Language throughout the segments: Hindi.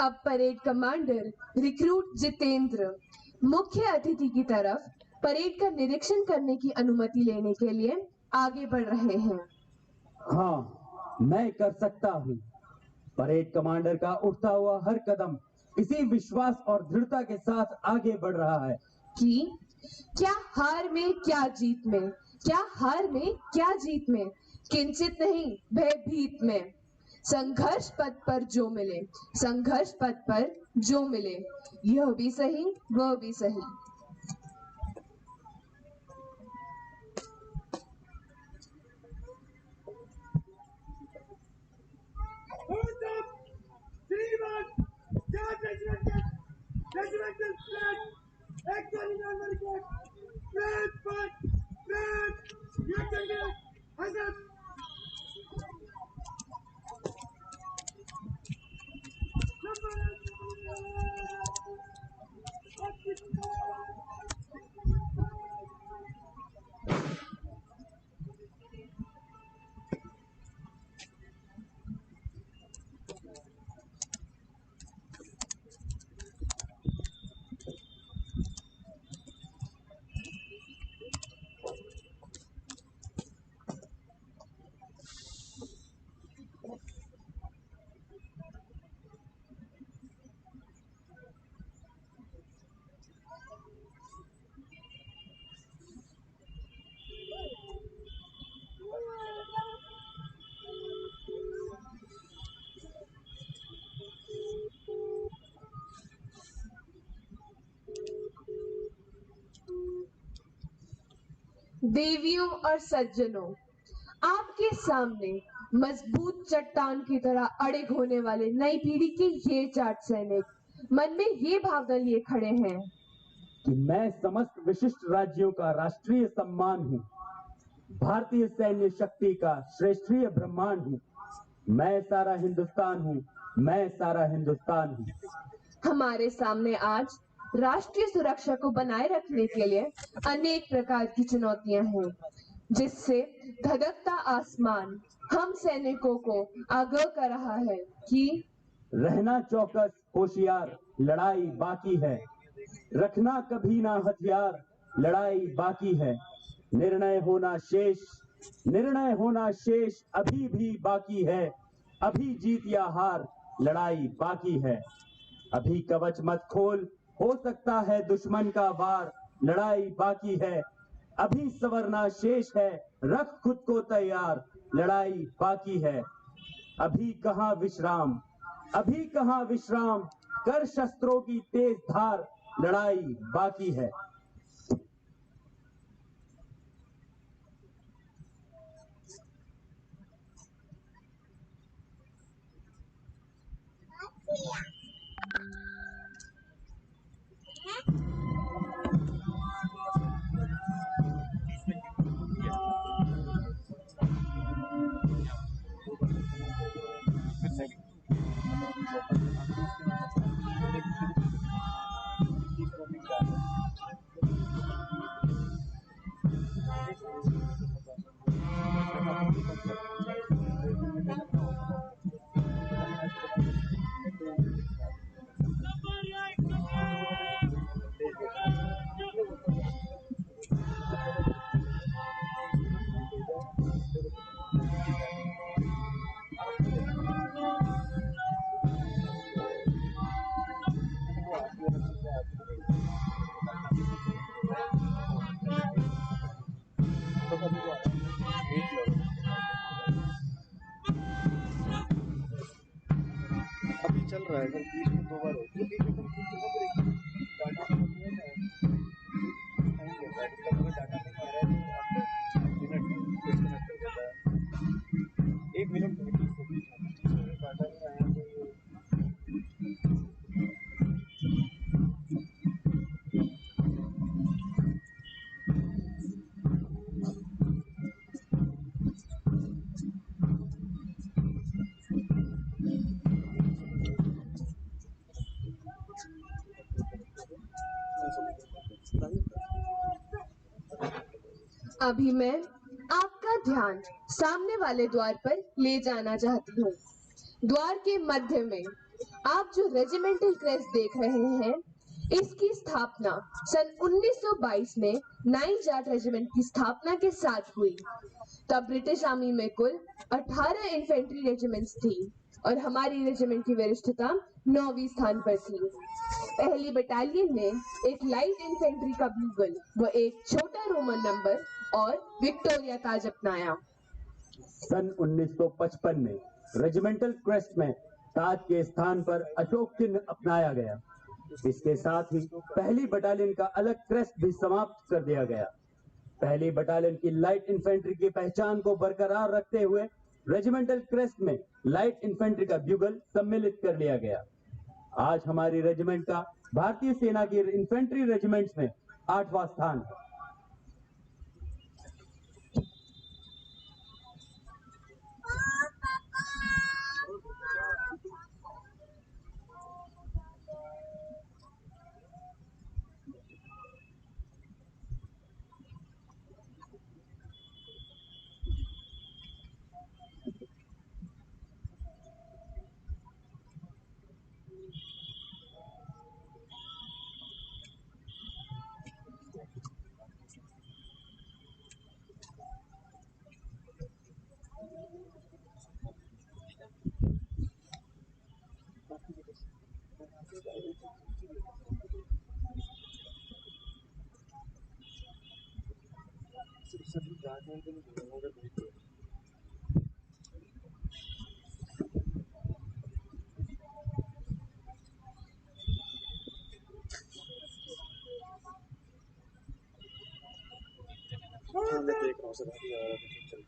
अब परेड कमांडर रिक्रूट जितेंद्र मुख्य अतिथि की तरफ परेड का निरीक्षण करने की अनुमति लेने के लिए आगे बढ़ रहे हैं। हाँ, मैं कर सकता हूँ। परेड कमांडर का उठता हुआ हर कदम इसी विश्वास और दृढ़ता के साथ आगे बढ़ रहा है कि क्या हार में क्या जीत में, क्या हार में क्या जीत में, किंचित नहीं भयभीत में। संघर्ष पथ पर जो मिले, संघर्ष पथ पर जो मिले, यह भी सही वह भी सही। देवियों और सज्जनों, आपके सामने मजबूत चट्टान की तरह अड़े होने वाले नई पीढ़ी के ये जाट सैनिक मन में ये भावना लिए खड़े हैं कि मैं समस्त विशिष्ट राज्यों का राष्ट्रीय सम्मान हूँ, भारतीय सैन्य शक्ति का श्रेष्ठीय ब्रह्मांड हूँ। मैं सारा हिंदुस्तान हूँ, मैं सारा हिंदुस्तान हूँ। हमारे सामने आज राष्ट्रीय सुरक्षा को बनाए रखने के लिए अनेक प्रकार की चुनौतियां हैं, जिससे धधकता आसमान हम सैनिकों को आगाह कर रहा है कि रहना चौकस होशियार, लड़ाई बाकी है। रखना कभी ना हथियार, लड़ाई बाकी है। निर्णय होना शेष अभी भी बाकी है। अभी जीत या हार, लड़ाई बाकी है। अभी कवच मत खोल, हो सकता है दुश्मन का वार, लड़ाई बाकी है। अभी संवरना शेष है, रख खुद को तैयार, लड़ाई बाकी है। अभी कहाँ विश्राम, कर शस्त्रों की तेज धार, लड़ाई बाकी है। अभी चल रहा है, अगर बीच में 2 बार हो तो बीच में डाटा नहीं आ रहा है तो मिनट डिस्कनेक्ट हो जाता है। 1 मिनट डाटा नहीं आया तो अभी मैं आपका ध्यान सामने वाले द्वार पर ले जाना चाहती हूँ। द्वार के मध्य में आप जो रेजिमेंटल क्रेस्ट देख रहे हैं, इसकी स्थापना सन 1922 में नाइन जाट रेजिमेंट की स्थापना के साथ हुई। तब ब्रिटिश आर्मी में कुल 18 इन्फेंट्री रेजिमेंट्स थी और हमारी रेजिमेंट की वरिष्ठता 9वीं स्थान पर थी। पहली बटालियन ने एक लाइट इन्फेंट्री का ब्लूगल व एक छोटा रोमन नंबर और विक्टोरिया ताज अपनाया। सन 1955 में रेजिमेंटल क्रेस्ट में ताज के स्थान पर अशोक चिन्ह अपनाया गया। इसके साथ ही पहली बटालियन का अलग क्रेस्ट भी समाप्त कर दिया गया। पहली बटालियन की लाइट इन्फेंट्री की पहचान को बरकरार रखते हुए रेजिमेंटल क्रेस्ट में लाइट इन्फेंट्री का ब्यूगल सम्मिलित कर लिया गया। आज हमारी रेजिमेंट का भारतीय सेना की इन्फेंट्री रेजिमेंट्स में 8वां स्थान है। सभी जाते हैं कि नहीं होगा बिल्कुल। हाँ मैं देख रहा हूँ सर अभी आ रहा है चल।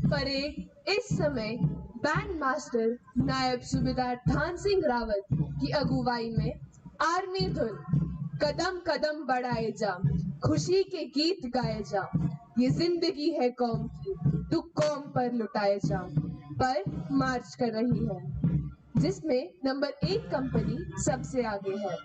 परेड इस समय बैंड मास्टर नायब सूबेदार थान सिंह रावत की अगुवाई में आर्मी धुन कदम कदम बढ़ाए जा, खुशी के गीत गाए जा, ये जिंदगी है कौम की, तू कौम पर लुटाए जा, पर मार्च कर रही है, जिसमें नंबर 1 कंपनी सबसे आगे है।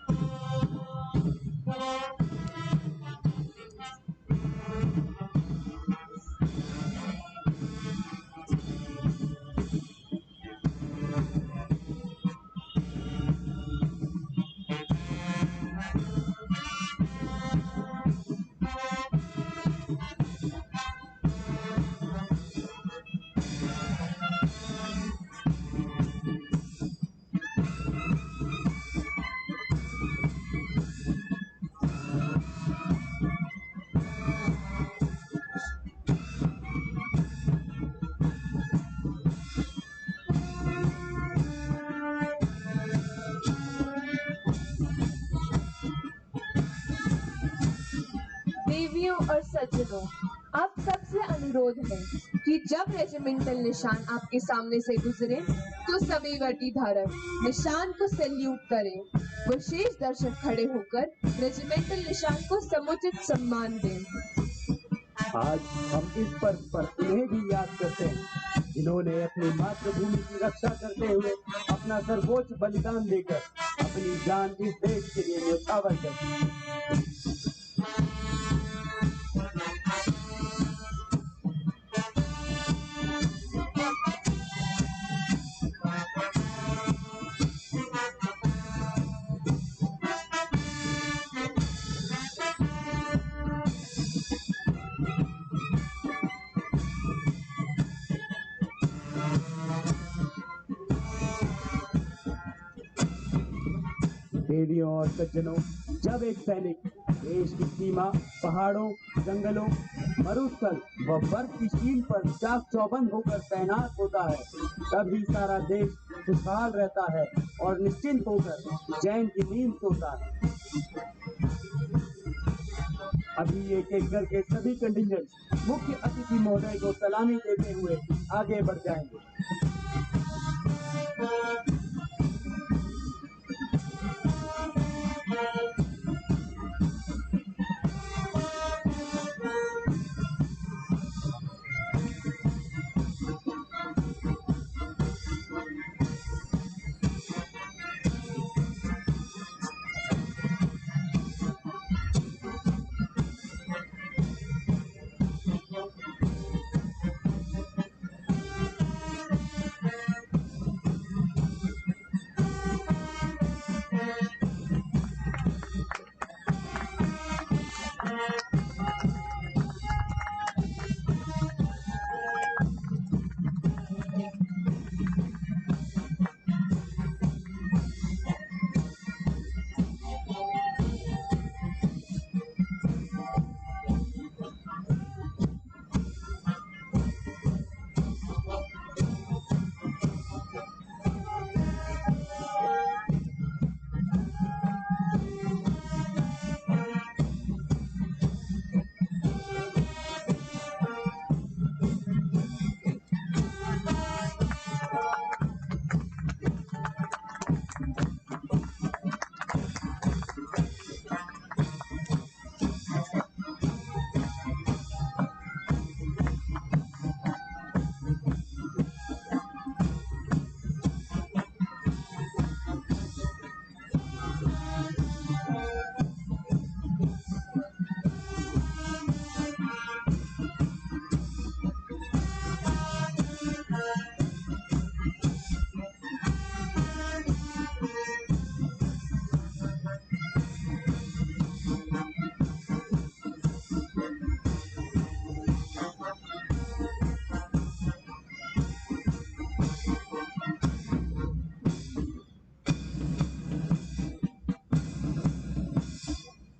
सज्जनों, आप सबसे अनुरोध है कि जब रेजिमेंटल निशान आपके सामने से गुजरे तो सभी वर्दी धारक निशान को सैल्यूट करें। वो शेष दर्शक खड़े होकर रेजिमेंटल निशान को समुचित सम्मान दें। आज हम इस पर्व पर उन्हें भी याद करते हैं जिन्होंने अपनी मातृभूमि की रक्षा करते हुए अपना सर्वोच्च बलिदान देकर अपनी जान इस देश के लिए न्यौछावर कर दी। देवियों और सज्जनों, जब एक सैनिक देश की सीमा पहाड़ों, जंगलों, मरुस्थल व बर्फ की शील पर चाक चौबंद होकर तैनात होता है, तभी सारा देश खुशहाल रहता है और निश्चिंत होकर चैन की नींद सोता है। अभी एक एक करके सभी कंटिजेंट मुख्य अतिथि महोदय को सलामी देते हुए आगे बढ़ जाएंगे।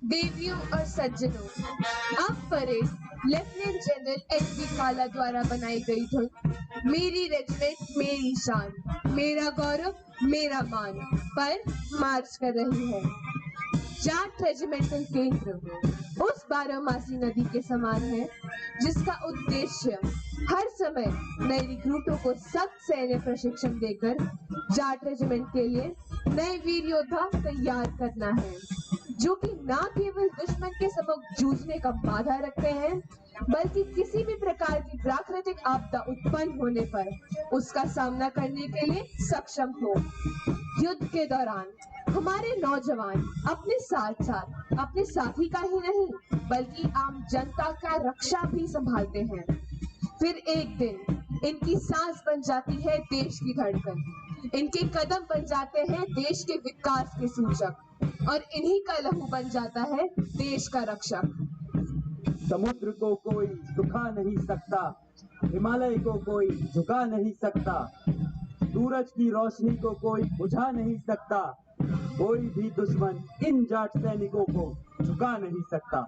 देवियों और सज्जनों, अब परेड लेफ्टिनेंट जनरल एस.बी. काला द्वारा बनाई गई धुन मेरी रेजिमेंट मेरी शान, मेरा गौरव मेरा मान पर मार्च कर रही है। जाट रेजिमेंटल केंद्र उस बारहमासी नदी के समान है जिसका उद्देश्य हर समय नए रिक्रूटों को सख्त सैन्य प्रशिक्षण देकर जाट रेजिमेंट के लिए नए वीर योद्धा तैयार करना है, जो कि न केवल दुश्मन के सम्मुख जूझने का बाधा रखते हैं, बल्कि किसी भी प्रकार की प्राकृतिक आपदा उत्पन्न होने पर उसका सामना करने के लिए सक्षम हो। युद्ध के दौरान हमारे नौजवान अपने साथ साथ अपने साथी का ही नहीं बल्कि आम जनता का रक्षा भी संभालते हैं। फिर एक दिन इनकी सांस बन जाती है देश की धड़कन, इनके कदम बन जाते हैं देश के विकास के सूचक और इन्हीं का लहू बन जाता है देश का रक्षक। समुद्र को कोई सुखा नहीं सकता, हिमालय को कोई झुका नहीं सकता, सूरज की रोशनी को कोई बुझा नहीं सकता, कोई भी दुश्मन इन जाट सैनिकों को झुका नहीं सकता।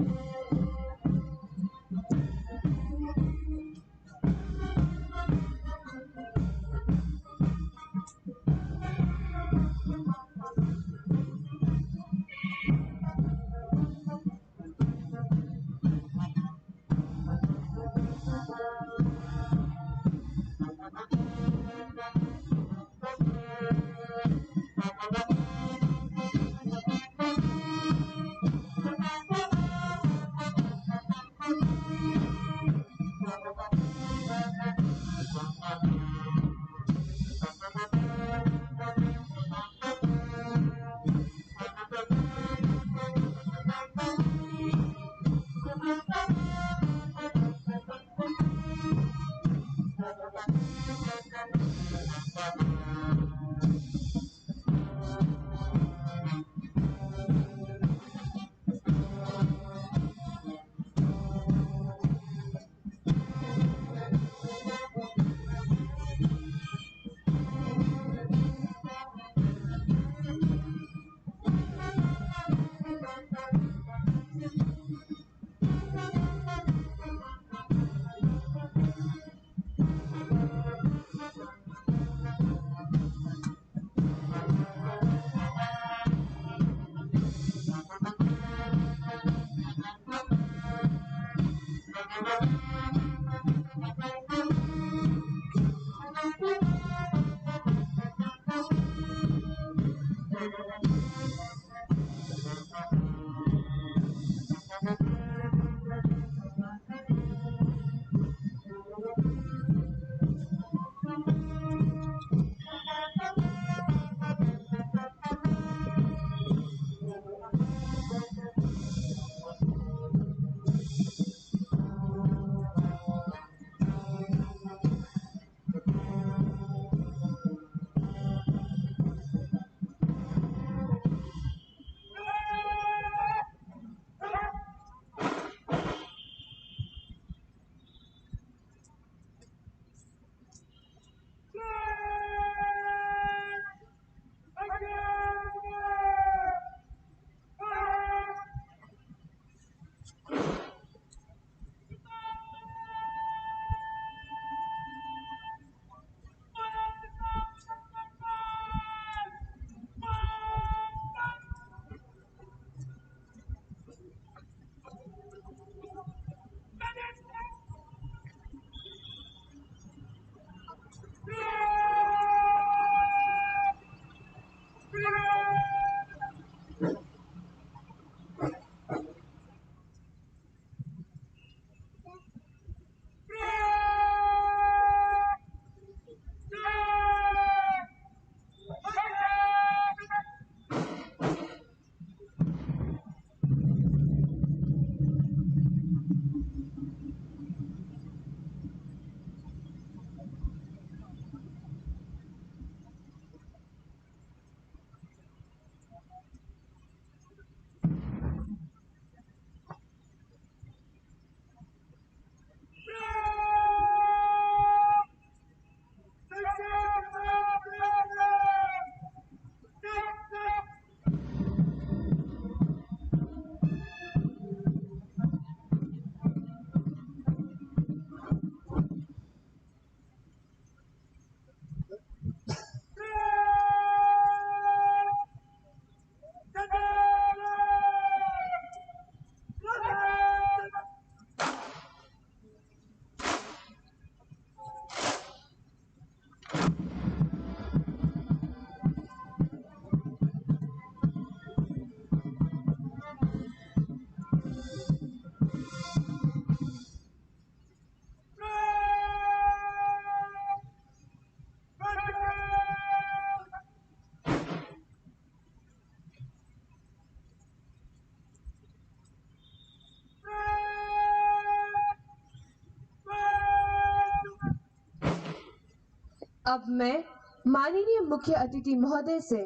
अब मैं माननीय मुख्य अतिथि महोदय से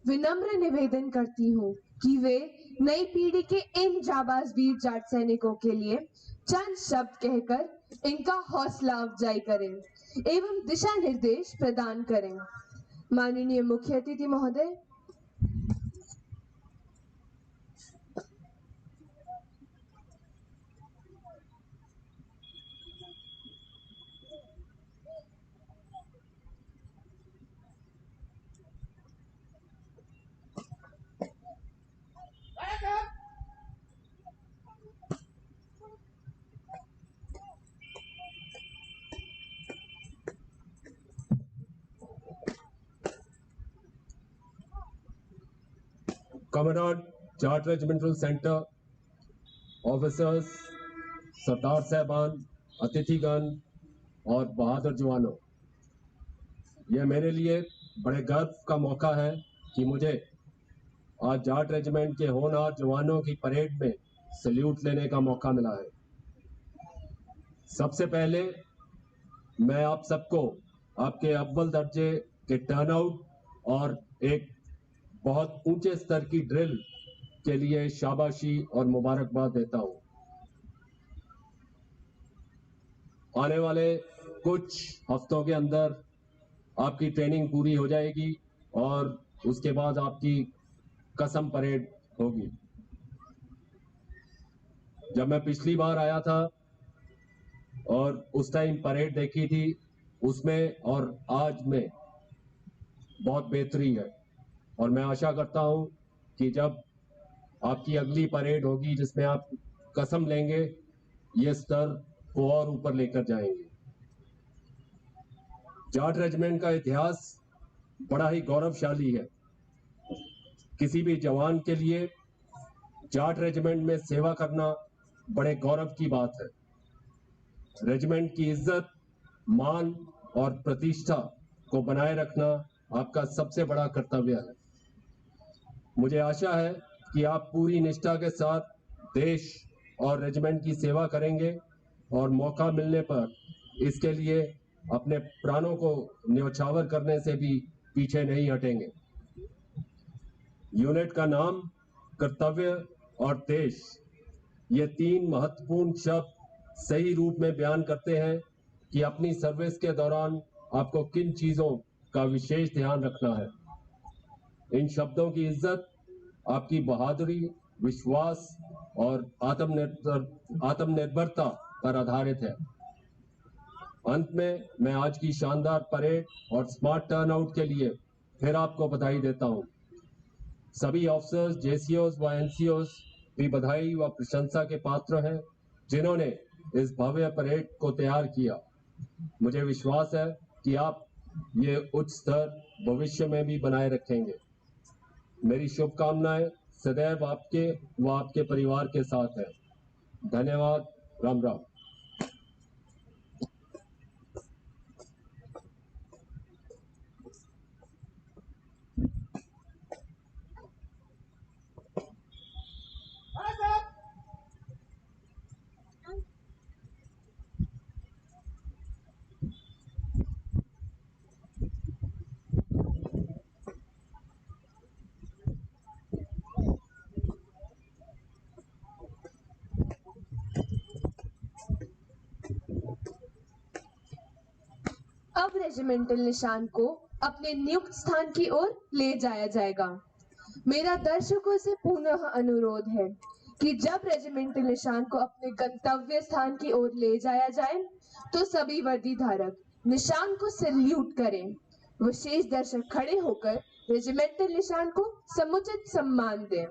विनम्र निवेदन करती हूँ कि वे नई पीढ़ी के इन जाबाज वीर जाट सैनिकों के लिए चंद शब्द कहकर इनका हौसला अफजाई करें एवं दिशा निर्देश प्रदान करें। माननीय मुख्य अतिथि महोदय। Commandant, Jat Regimental Center, officers, सरदार साहबान, अतिथिगण और बहादुर जवानों, यह मेरे लिए बड़े गर्व का मौका है कि मुझे आज जाट रेजिमेंट के होनहार जवानों की परेड में सल्यूट लेने का मौका मिला है। सबसे पहले मैं आप सबको आपके अव्वल दर्जे के टर्नआउट और एक बहुत ऊंचे स्तर की ड्रिल के लिए शाबाशी और मुबारकबाद देता हूं। आने वाले कुछ हफ्तों के अंदर आपकी ट्रेनिंग पूरी हो जाएगी और उसके बाद आपकी कसम परेड होगी। जब मैं पिछली बार आया था और उस टाइम परेड देखी थी, उसमें और आज में बहुत बेहतरी है और मैं आशा करता हूं कि जब आपकी अगली परेड होगी जिसमें आप कसम लेंगे, ये स्तर को और ऊपर लेकर जाएंगे। जाट रेजिमेंट का इतिहास बड़ा ही गौरवशाली है। किसी भी जवान के लिए जाट रेजिमेंट में सेवा करना बड़े गौरव की बात है। रेजिमेंट की इज्जत, मान और प्रतिष्ठा को बनाए रखना आपका सबसे बड़ा कर्तव्य है। मुझे आशा है कि आप पूरी निष्ठा के साथ देश और रेजिमेंट की सेवा करेंगे और मौका मिलने पर इसके लिए अपने प्राणों को न्यौछावर करने से भी पीछे नहीं हटेंगे। यूनिट का नाम, कर्तव्य और देश, ये तीन महत्वपूर्ण शब्द सही रूप में बयान करते हैं कि अपनी सर्विस के दौरान आपको किन चीजों का विशेष ध्यान रखना है। इन शब्दों की इज्जत आपकी बहादुरी, विश्वास और आत्मनिर्भरता पर आधारित है। अंत में मैं आज की शानदार परेड और स्मार्ट टर्नआउट के लिए फिर आपको बधाई देता हूं। सभी ऑफिसर्स, जेसीओस व एनसीओस भी बधाई व प्रशंसा के पात्र हैं जिन्होंने इस भव्य परेड को तैयार किया। मुझे विश्वास है कि आप ये उच्च स्तर भविष्य में भी बनाए रखेंगे। मेरी शुभकामनाएं सदैव आपके व आपके परिवार के साथ है। धन्यवाद। राम राम। अब रेजिमेंटल निशान को अपने नियुक्त स्थान की ओर ले जाया जाएगा। मेरा दर्शकों से पुनः अनुरोध है कि जब रेजिमेंटल निशान को अपने गंतव्य स्थान की ओर ले जाया जाए तो सभी वर्दी धारक निशान को सैल्यूट करें। विशेष दर्शक खड़े होकर रेजिमेंटल निशान को समुचित सम्मान दें।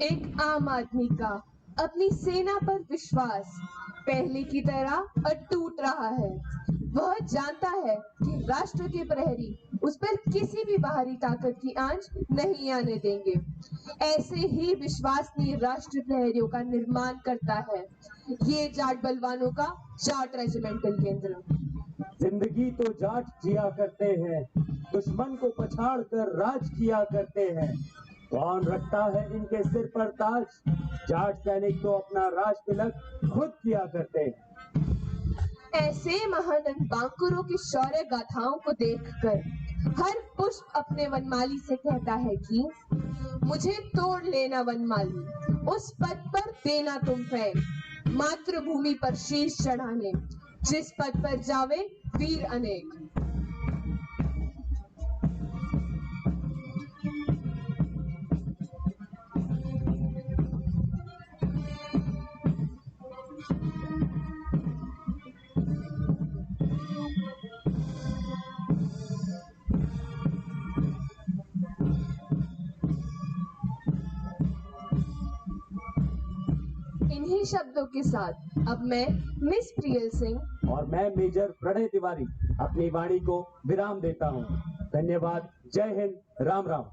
एक आम आदमी का अपनी सेना पर विश्वास पहले की तरह अटूट रहा है। वह जानता है कि राष्ट्र के प्रहरी उस पर किसी भी बाहरी ताकत की आंच नहीं आने देंगे। ऐसे ही विश्वसनीय राष्ट्र प्रहरियों का निर्माण करता है ये जाट बलवानों का जाट रेजिमेंटल केंद्र। जिंदगी तो जाट जिया करते हैं, दुश्मन को पछाड़ कर राज किया करते हैं। कौन रखता है इनके सिर पर ताज? जाट सैनिक तो अपना राज तिलक खुद किया करते हैं। ऐसे महान बांकुरों की शौर्य गाथाओं को देखकर हर पुष्प अपने वनमाली से कहता है कि मुझे तोड़ लेना वनमाली, उस पद पर देना तुम फैन, मातृभूमि पर शीश चढ़ाने, जिस पद पर जावे वीर अनेक। इन्हीं शब्दों के साथ अब मैं मिस प्रियल सिंह और मैं मेजर प्रणय तिवारी अपनी वाणी को विराम देता हूँ। धन्यवाद। जय हिंद। राम राम।